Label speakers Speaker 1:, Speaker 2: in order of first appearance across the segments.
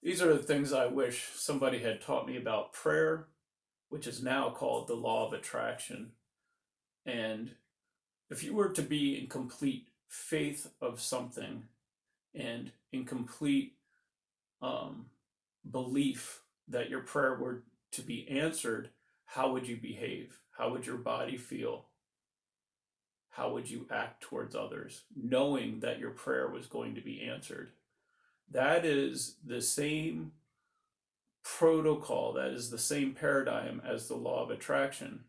Speaker 1: These are the things I wish somebody had taught me about prayer, which is now called the law of attraction. And if you were to be in complete faith of something and in complete um, belief that your prayer were to be answered, how would you behave? How would your body feel? How would you act towards others, knowing that your prayer was going to be answered? That is the same protocol, that is the same paradigm as the law of attraction.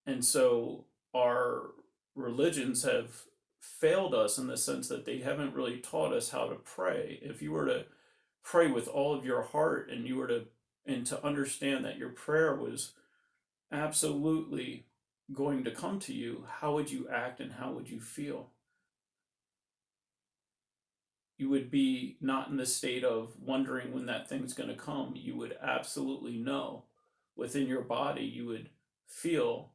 Speaker 1: And so our religions have failed us in the sense that they haven't really taught us how to pray. If you were to pray with all of your heart and you were to and to understand that your prayer was absolutely going to come to you, how would you act and how would you feel? You would be not in the state of wondering when that thing's going to come. You would absolutely know within your body, you would feel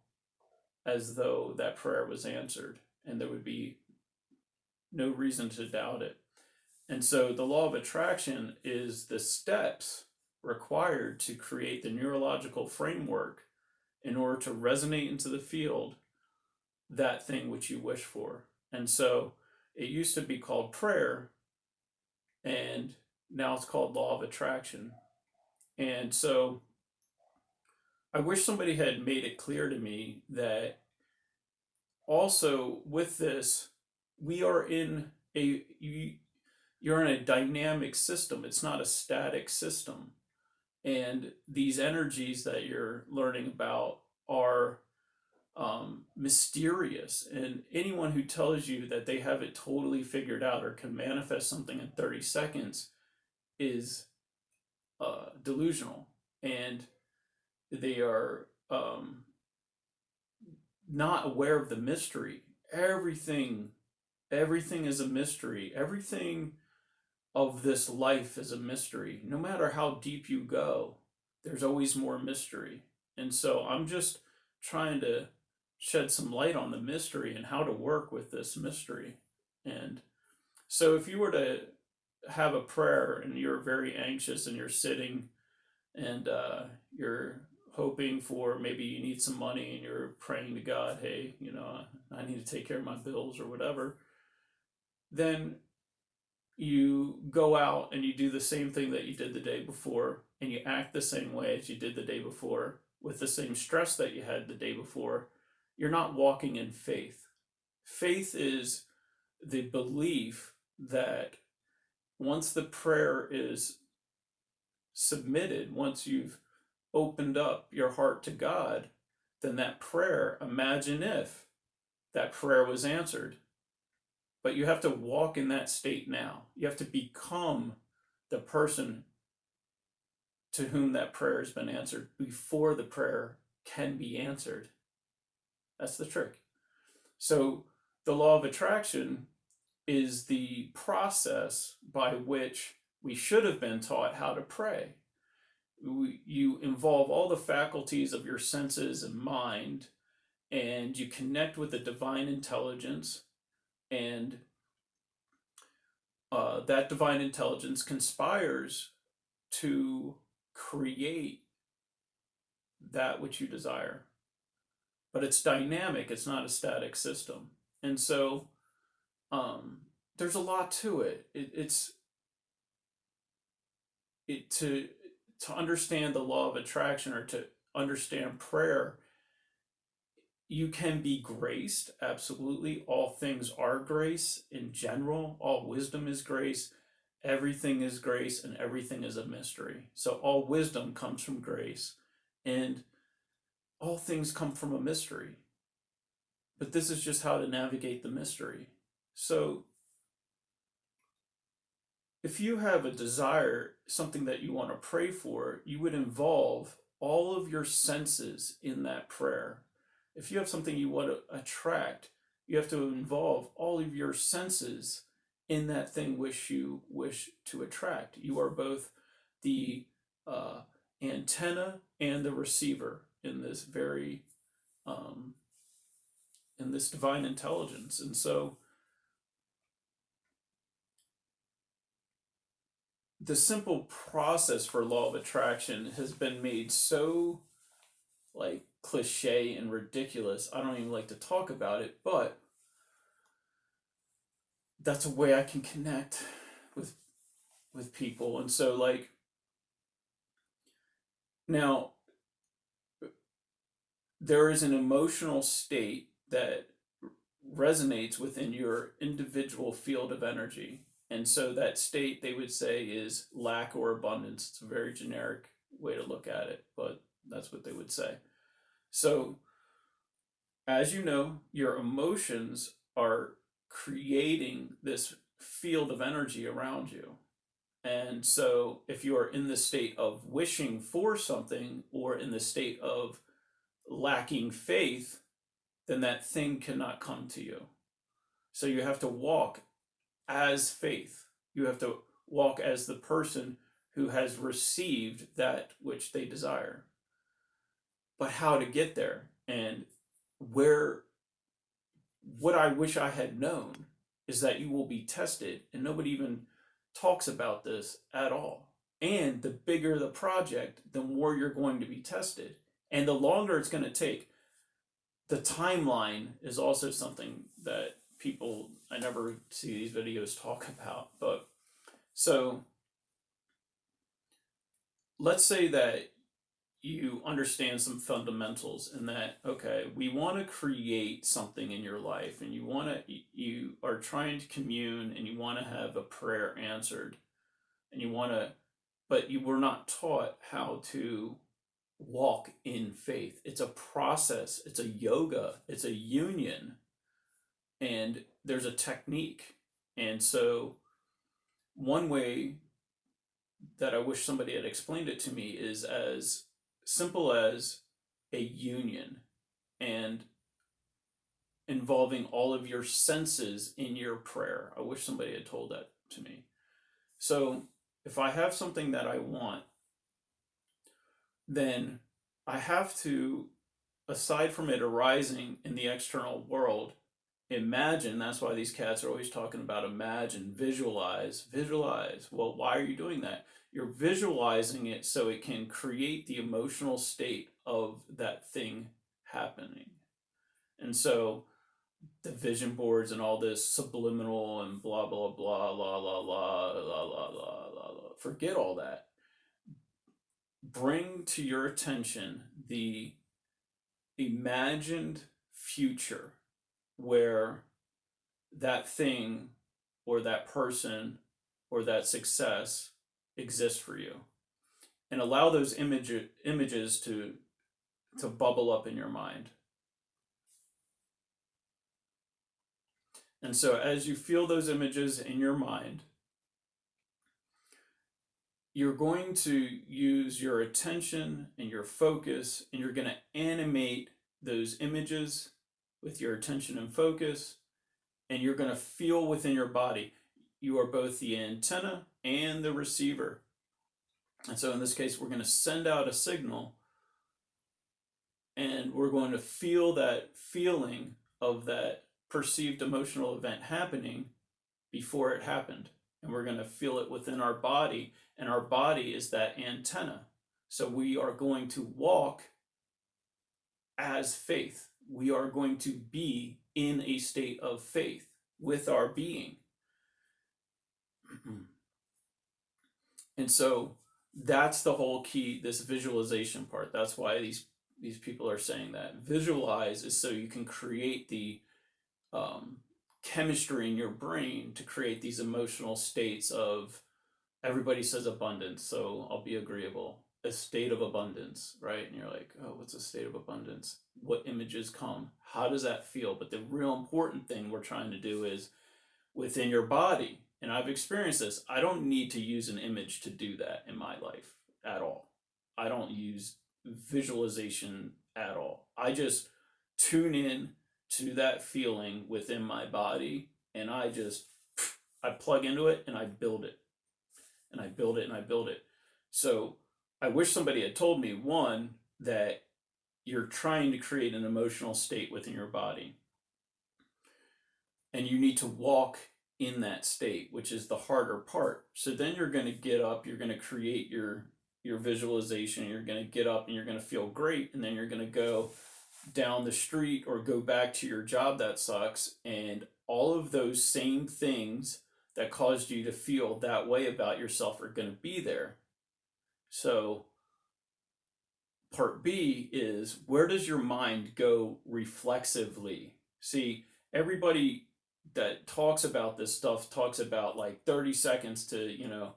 Speaker 1: as though that prayer was answered, and there would be no reason to doubt it. And so the law of attraction is the steps required to create the neurological framework in order to resonate into the field that thing which you wish for. And so it used to be called prayer, and now it's called law of attraction. And so I wish somebody had made it clear to me that also with this, we are in you're in a dynamic system. It's not a static system. And these energies that you're learning about are mysterious. And anyone who tells you that they have it totally figured out or can manifest something in 30 seconds is delusional. And they are not aware of the mystery. Everything is a mystery. Everything of this life is a mystery. No matter how deep you go, there's always more mystery. And so I'm just trying to shed some light on the mystery and how to work with this mystery. And so if you were to have a prayer and you're very anxious and you're sitting and you're hoping for, maybe you need some money and you're praying to God, hey, I need to take care of my bills or whatever, then you go out and you do the same thing that you did the day before and you act the same way as you did the day before with the same stress that you had the day before, you're not walking in faith. Faith is the belief that once the prayer is submitted, once you've opened up your heart to God, then that prayer, imagine if that prayer was answered. But you have to walk in that state now. You have to become the person to whom that prayer has been answered before the prayer can be answered. That's the trick. So the law of attraction is the process by which we should have been taught how to pray. You involve all the faculties of your senses and mind, and you connect with the divine intelligence, and that divine intelligence conspires to create that which you desire. But it's dynamic, it's not a static system. And so there's a lot to it. To understand the law of attraction or to understand prayer, you can be graced, absolutely. All things are grace in general. All wisdom is grace. Everything is grace and everything is a mystery. So all wisdom comes from grace and all things come from a mystery. But this is just how to navigate the mystery. So if you have a desire, something that you want to pray for, you would involve all of your senses in that prayer. If you have something you want to attract, you have to involve all of your senses in that thing which you wish to attract. You are both the antenna and the receiver in this very in this divine intelligence. And so the simple process for law of attraction has been made so like cliche and ridiculous. I don't even like to talk about it, but that's a way I can connect with people. And so like now there is an emotional state that resonates within your individual field of energy. And so that state they would say is lack or abundance. It's a very generic way to look at it, but that's what they would say. So, as you know, your emotions are creating this field of energy around you. And so, if you are in the state of wishing for something or in the state of lacking faith, then that thing cannot come to you. So, you have to walk as faith. You have to walk as the person who has received that which they desire. But how to get there and where, what I wish I had known is that you will be tested, and nobody even talks about this at all. And the bigger the project, the more you're going to be tested, and the longer it's going to take. The timeline is also something that people, I never see these videos talk about. But so let's say that you understand some fundamentals and that, okay, we want to create something in your life, and you are trying to commune, and you want to have a prayer answered, and you want to, but you were not taught how to walk in faith. It's a process, it's a yoga, it's a union, and there's a technique. And so one way that I wish somebody had explained it to me is as simple as a union, and involving all of your senses in your prayer. I wish somebody had told that to me. So if I have something that I want, then I have to, aside from it arising in the external world, imagine. That's why these cats are always talking about imagine, visualize, visualize. Well, why are you doing that? You're visualizing it so it can create the emotional state of that thing happening. And so the vision boards and all this subliminal and blah blah blah la la la la la la la la. Forget all that. Bring to your attention the imagined future where that thing or that person or that success exists for you, and allow those images to bubble up in your mind. And so as you feel those images in your mind, you're going to use your attention and your focus, and you're going to animate those images with your attention and focus, and you're going to feel within your body. You are both the antenna and the receiver. And so in this case, we're going to send out a signal, and we're going to feel that feeling of that perceived emotional event happening before it happened. And we're going to feel it within our body, and our body is that antenna. So we are going to walk as faith. We are going to be in a state of faith with our being. And so that's the whole key, this visualization part. That's why these people are saying that. Visualize is so you can create the chemistry in your brain to create these emotional states of, everybody says abundance, so I'll be agreeable. A state of abundance, right? And you're like, oh, what's a state of abundance? What images come? How does that feel? But the real important thing we're trying to do is within your body. And I've experienced this. I don't need to use an image to do that in my life at all. I don't use visualization at all. I just tune in to that feeling within my body, and I plug into it and I build it. And I build it and I build it. So I wish somebody had told me, one, that you're trying to create an emotional state within your body, and you need to walk in that state, which is the harder part. So then you're going to get up, you're going to create your visualization, you're going to get up and you're going to feel great, and then you're going to go down the street or go back to your job that sucks, and all of those same things that caused you to feel that way about yourself are going to be there. So part B is, where does your mind go reflexively? See, everybody that talks about this stuff talks about like 30 seconds to,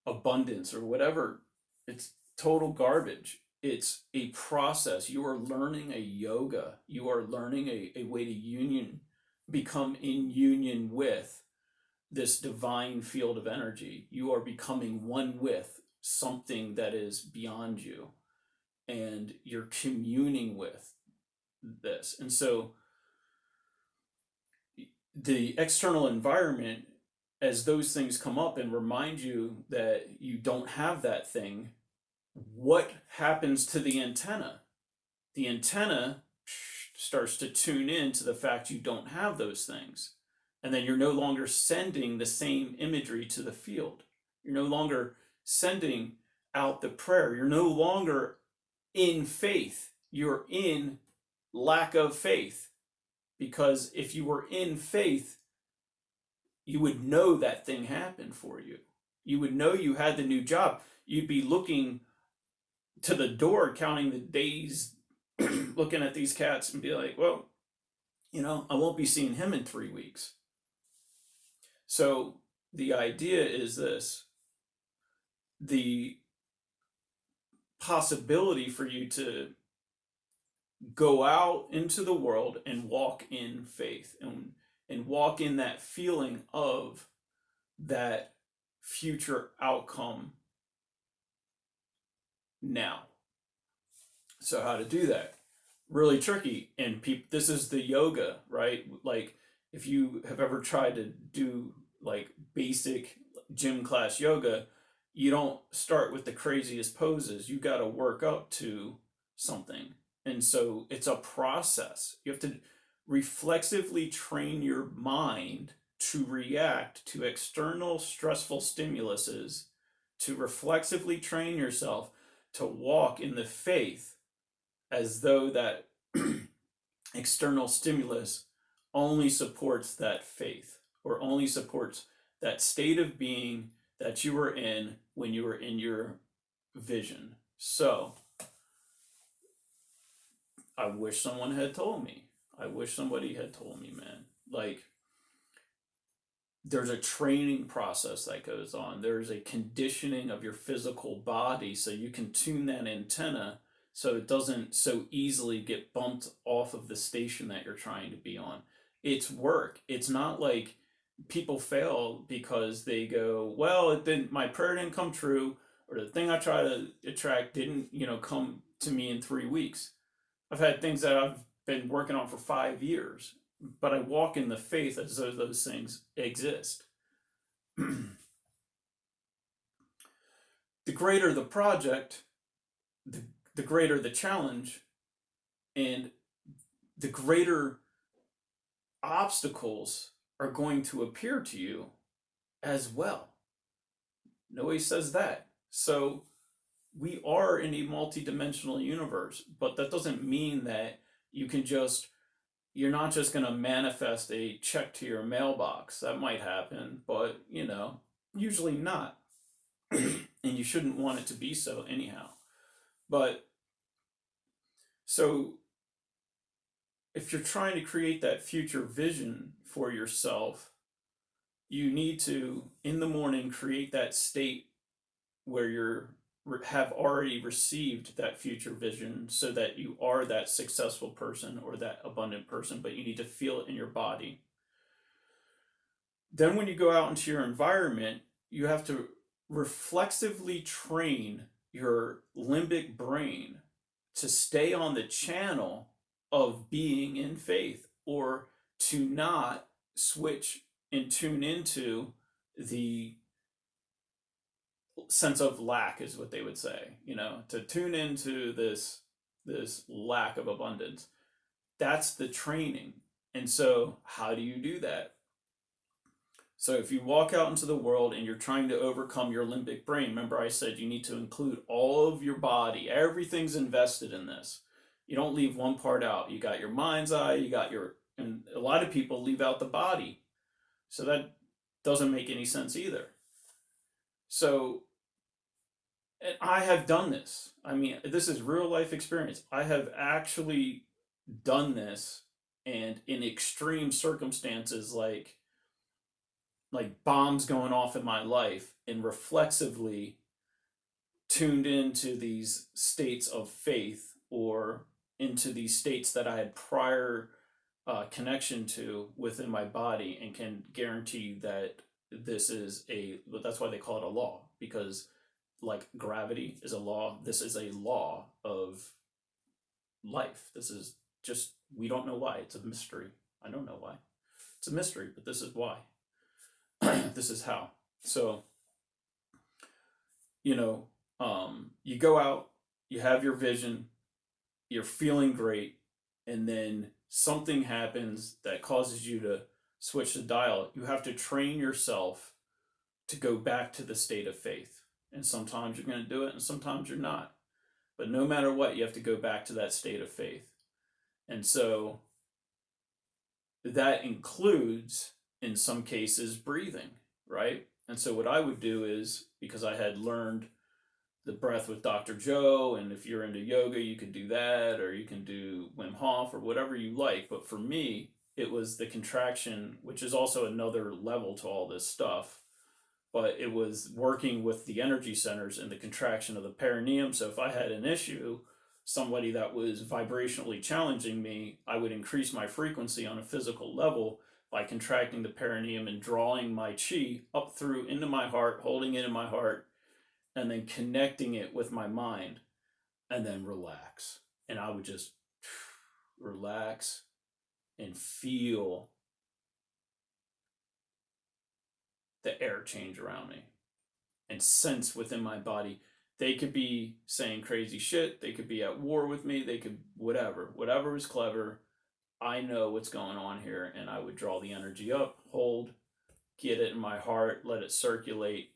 Speaker 1: abundance or whatever. It's total garbage. It's a process. You are learning a yoga. You are learning a way to become in union with this divine field of energy. You are becoming one with something that is beyond you, and you're communing with this. And so the external environment, as those things come up and remind you that you don't have that thing, what happens to the antenna? The antenna starts to tune in to the fact you don't have those things. And then you're no longer sending the same imagery to the field. You're no longer sending out the prayer. You're no longer in faith. You're in lack of faith. Because if you were in faith, you would know that thing happened for you. You would know you had the new job. You'd be looking to the door, counting the days, looking at these cats and be like, well, I won't be seeing him in 3 weeks. So the idea is this: the possibility for you to go out into the world and walk in faith, and walk in that feeling of that future outcome now. So how to do that? Really tricky. And this is the yoga, right? Like, if you have ever tried to do like basic gym class yoga, you don't start with the craziest poses. You got to work up to something. And so it's a process. You have to reflexively train your mind to react to external stressful stimuluses, to reflexively train yourself to walk in the faith as though that external stimulus only supports that faith, or only supports that state of being that you were in when you were in your vision. So I wish someone had told me. I wish somebody had told me, man. Like, there's a training process that goes on. There's a conditioning of your physical body so you can tune that antenna so it doesn't so easily get bumped off of the station that you're trying to be on. It's work. It's not like people fail because they go, well, my prayer didn't come true, or the thing I try to attract didn't, come to me in 3 weeks. I've had things that I've been working on for 5 years, but I walk in the faith as though those things exist. The greater the project, the greater the challenge, and the greater obstacles are going to appear to you as well. Nobody says that. So we are in a multi-dimensional universe, but that doesn't mean that you're not just going to manifest a check to your mailbox. That might happen, but usually not. And you shouldn't want it to be so anyhow. But so if you're trying to create that future vision for yourself, you need to, in the morning, create that state where you have already received that future vision, so that you are that successful person or that abundant person, but you need to feel it in your body. Then when you go out into your environment, you have to reflexively train your limbic brain to stay on the channel of being in faith, or to not switch and tune into the sense of lack, is what they would say, to tune into this lack of abundance. That's the training. And so how do you do that? So if you walk out into the world and you're trying to overcome your limbic brain, remember I said you need to include all of your body. Everything's invested in this. You don't leave one part out. You got your mind's eye, and a lot of people leave out the body. So that doesn't make any sense either. So, and I have done this. I mean, this is real life experience. I have actually done this, and in extreme circumstances like bombs going off in my life, and reflexively tuned into these states of faith, or into these states that I had prior connection to within my body, and can guarantee that this is that's why they call it a law, because like gravity is a law, this is a law of life. This is just, we don't know why. It's a mystery. I don't know why. It's a mystery, but this is why. This is how. So, you know, you go out, you have your vision, you're feeling great, and then something happens that causes you to switch the dial. You have to train yourself to go back to the state of faith. And sometimes you're going to do it, and sometimes you're not. But no matter what, you have to go back to that state of faith. And so that includes, in some cases, breathing, right? And so what I would do is, because I had learned the breath with Dr. Joe, and if you're into yoga, you can do that, or you can do Wim Hof, or whatever you like. But for me, it was the contraction, which is also another level to all this stuff. But it was working with the energy centers and the contraction of the perineum. So if I had an issue, somebody that was vibrationally challenging me, I would increase my frequency on a physical level by contracting the perineum and drawing my chi up through into my heart, holding it in my heart, and then connecting it with my mind, and then relax. And I would just relax and feel the air change around me, and sense within my body. They could be saying crazy shit, they could be at war with me, they could whatever is clever. I know what's going on here, and I would draw the energy up, hold, get it in my heart, let it circulate,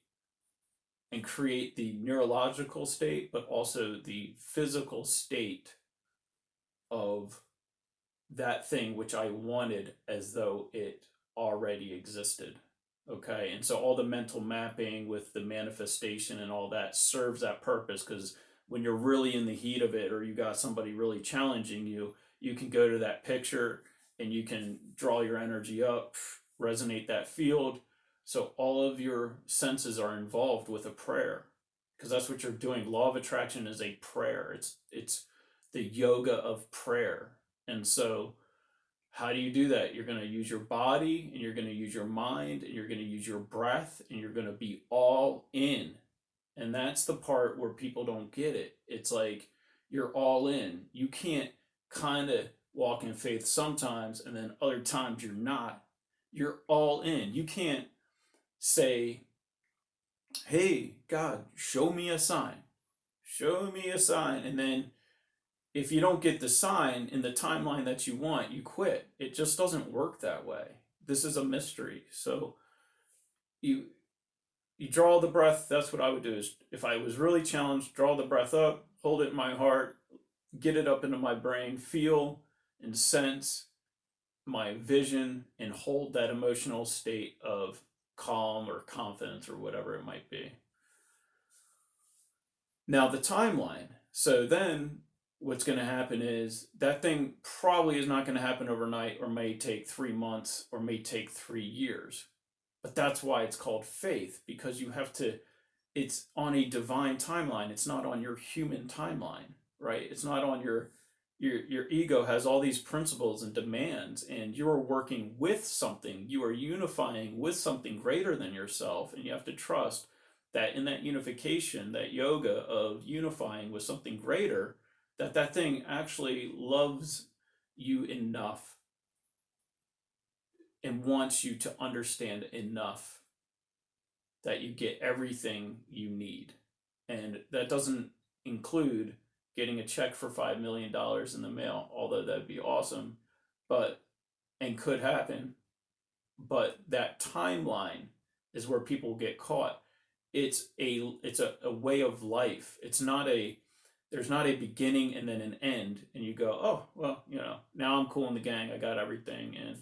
Speaker 1: and create the neurological state, but also the physical state of that thing which I wanted, as though it already existed. Okay. And so all the mental mapping with the manifestation and all that serves that purpose, because when you're really in the heat of it, or you got somebody really challenging you, you can go to that picture and you can draw your energy up, resonate that field. So all of your senses are involved with a prayer, because that's what you're doing. Law of attraction is a prayer. It's the yoga of prayer. And so how do you do that? You're going to use your body, and you're going to use your mind, and you're going to use your breath, and you're going to be all in. And that's the part where people don't get it. It's like you're all in. You can't kind of walk in faith sometimes, and then other times you're not. You're all in. You can't say, hey, God, show me a sign. Show me a sign. And then if you don't get the sign in the timeline that you want, you quit. It just doesn't work that way. This is a mystery. So you you draw the breath. That's what I would do. Is if I was really challenged, draw the breath up, hold it in my heart, get it up into my brain, feel and sense my vision, and hold that emotional state of calm or confidence, or whatever it might be. Now the timeline. So then what's going to happen is that thing probably is not going to happen overnight, or may take 3 months, or may take 3 years. But that's why it's called faith, because you have to, it's on a divine timeline. It's not on your human timeline, right? It's not on your ego has all these principles and demands, and you're working with something. You are unifying with something greater than yourself, and you have to trust that in that unification, that yoga of unifying with something greater, that thing actually loves you enough and wants you to understand enough that you get everything you need. And that doesn't include getting a check for $5 million in the mail, although that'd be awesome, but and could happen. but that timeline is where people get caught. It's a way of life. It's not a There's not a beginning and then an end, and you go, oh well, now I'm cool in the gang, I got everything. And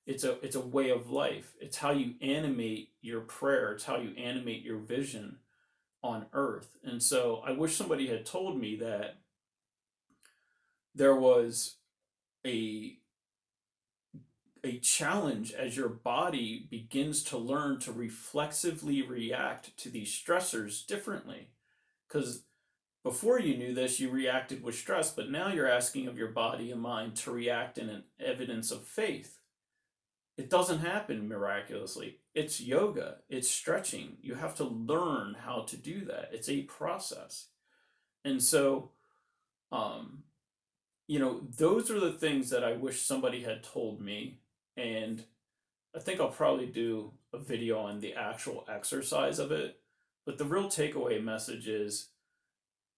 Speaker 1: it's a way of life. It's how you animate your prayer. It's how you animate your vision on earth. And so I wish somebody had told me that there was a a challenge as your body begins to learn to reflexively react to these stressors differently. Because before you knew this, you reacted with stress, but now you're asking of your body and mind to react in an evidence of faith. It doesn't happen miraculously. It's yoga, it's stretching. You have to learn how to do that. It's a process. And so, um, those are the things that I wish somebody had told me. And I think I'll probably do a video on the actual exercise of it. But the real takeaway message is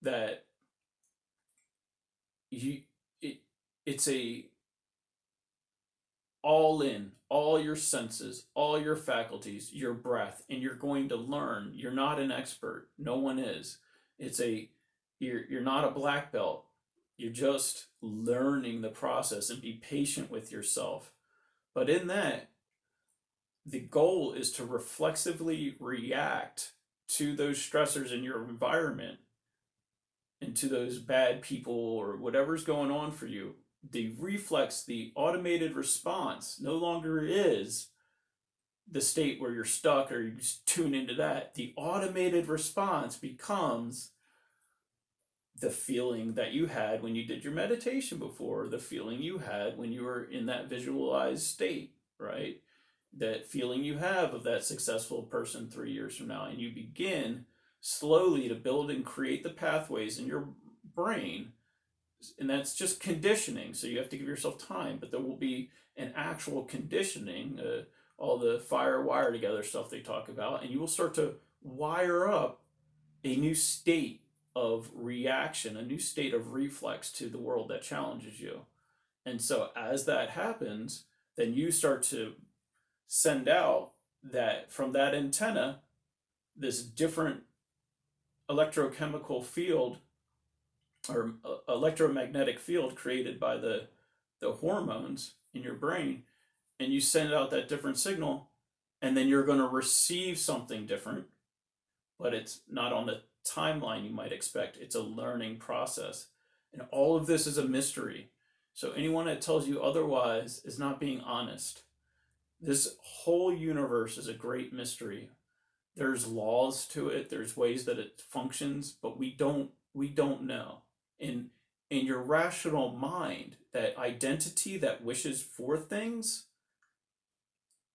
Speaker 1: that you it, it's a all in, all your senses, all your faculties, your breath, and you're going to learn. You're not an expert. No one is. It's a you're not a black belt. You're just learning the process, and be patient with yourself. But in that, the goal is to reflexively react to those stressors in your environment and to those bad people or whatever's going on for you. The reflex, the automated response, no longer is the state where you're stuck or you just tune into that. The automated response becomes the feeling that you had when you did your meditation before, the feeling you had when you were in that visualized state, right? That feeling you have of that successful person 3 years from now. And you begin slowly to build and create the pathways in your brain. And that's just conditioning. So you have to give yourself time, but there will be an actual conditioning, all the fire wire together stuff they talk about, and you will start to wire up a new state of reaction, a new state of reflex to the world that challenges you. And so as that happens, then you start to send out that from that antenna, this different electrochemical field or electromagnetic field created by the hormones in your brain, and you send out that different signal, and then you're going to receive something different, but it's not on the timeline you might expect. It's a learning process, and all of this is a mystery. So anyone that tells you otherwise is not being honest. This whole universe is a great mystery. There's laws to it, there's ways that it functions, but we don't know. In your rational mind, that identity that wishes for things,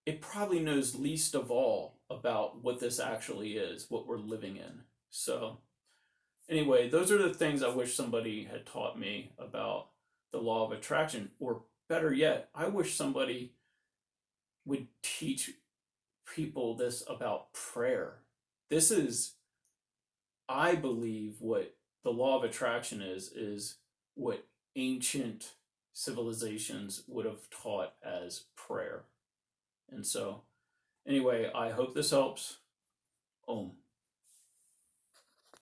Speaker 1: it probably knows least of all about what this actually is, what we're living in. So anyway, those are the things I wish somebody had taught me about the law of attraction. Or better yet, I wish somebody would teach people this about prayer. This is, I believe, what the law of attraction is what ancient civilizations would have taught as prayer. And so, anyway, I hope this helps. Om.